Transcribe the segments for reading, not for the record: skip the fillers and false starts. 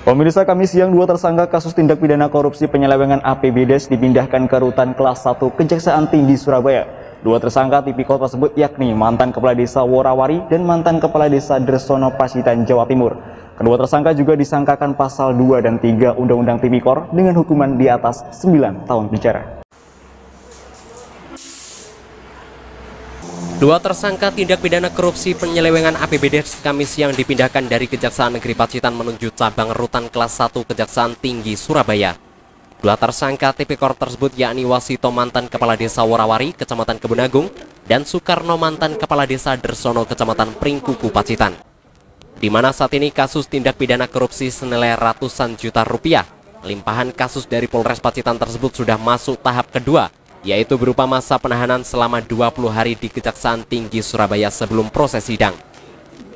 Pemirsa, Kamis siang dua tersangka kasus tindak pidana korupsi penyelewengan APBDes dipindahkan ke rutan kelas 1 Kejaksaan Tinggi Surabaya. Dua tersangka tipikor tersebut yakni mantan Kepala Desa Worawari dan mantan Kepala Desa Dersono Pacitan, Jawa Timur. Kedua tersangka juga disangkakan pasal 2 dan 3 Undang-Undang Tipikor dengan hukuman di atas 9 tahun penjara. Dua tersangka tindak pidana korupsi penyelewengan APBDes Kamis siang dipindahkan dari Kejaksaan Negeri Pacitan menuju cabang rutan kelas 1 Kejaksaan Tinggi Surabaya. Dua tersangka tipikor tersebut yakni Wasito mantan Kepala Desa Worawari, Kecamatan Kebun Agung, dan Soekarno mantan Kepala Desa Dersono, Kecamatan Pringkuku, Pacitan. Di mana saat ini kasus tindak pidana korupsi senilai ratusan juta rupiah. Limpahan kasus dari Polres Pacitan tersebut sudah masuk tahap kedua, yaitu berupa masa penahanan selama 20 hari di Kejaksaan Tinggi Surabaya sebelum proses sidang.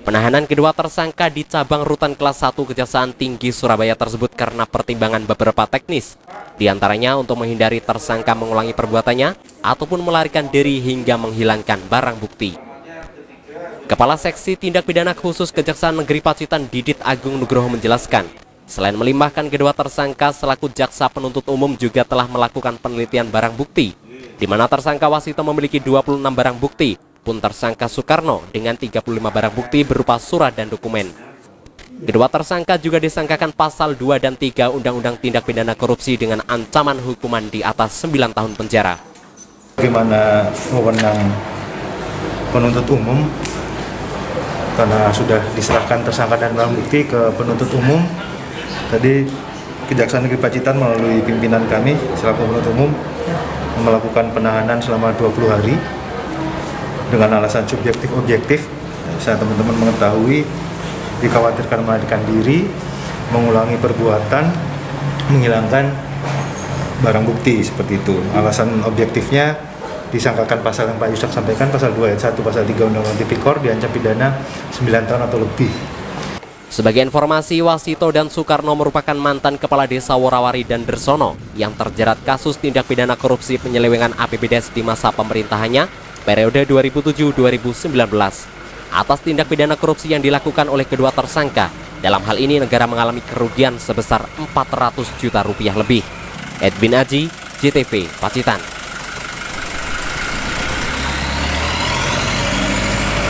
Penahanan kedua tersangka di cabang rutan kelas 1 Kejaksaan Tinggi Surabaya tersebut karena pertimbangan beberapa teknis, di antaranya untuk menghindari tersangka mengulangi perbuatannya ataupun melarikan diri hingga menghilangkan barang bukti. Kepala Seksi Tindak Pidana Khusus Kejaksaan Negeri Pacitan Didit Agung Nugroho menjelaskan, selain melimpahkan kedua tersangka, selaku jaksa penuntut umum juga telah melakukan penelitian barang bukti, di mana tersangka Wasito memiliki 26 barang bukti, pun tersangka Soekarno dengan 35 barang bukti berupa surat dan dokumen. Kedua tersangka juga disangkakan pasal 2 dan 3 Undang-Undang Tindak Pidana Korupsi dengan ancaman hukuman di atas 9 tahun penjara. Bagaimana wewenang penuntut umum, karena sudah diserahkan tersangka dan barang bukti ke penuntut umum, tadi Kejaksaan Negeri Pacitan melalui pimpinan kami selaku penuntut umum melakukan penahanan selama 20 hari dengan alasan subjektif objektif. Saya teman-teman mengetahui dikhawatirkan melarikan diri, mengulangi perbuatan, menghilangkan barang bukti seperti itu. Alasan objektifnya disangkakan pasal yang Pak Yusak sampaikan, pasal 2 ayat 1, pasal 3 Undang-Undang Tipikor, diancam pidana 9 tahun atau lebih. Sebagai informasi, Wasito dan Soekarno merupakan mantan Kepala Desa Worawari dan Dersono yang terjerat kasus tindak pidana korupsi penyelewengan APBDes di masa pemerintahannya periode 2007-2019. Atas tindak pidana korupsi yang dilakukan oleh kedua tersangka, dalam hal ini negara mengalami kerugian sebesar 400 juta rupiah lebih. Edwin Aji, JTV, Pacitan.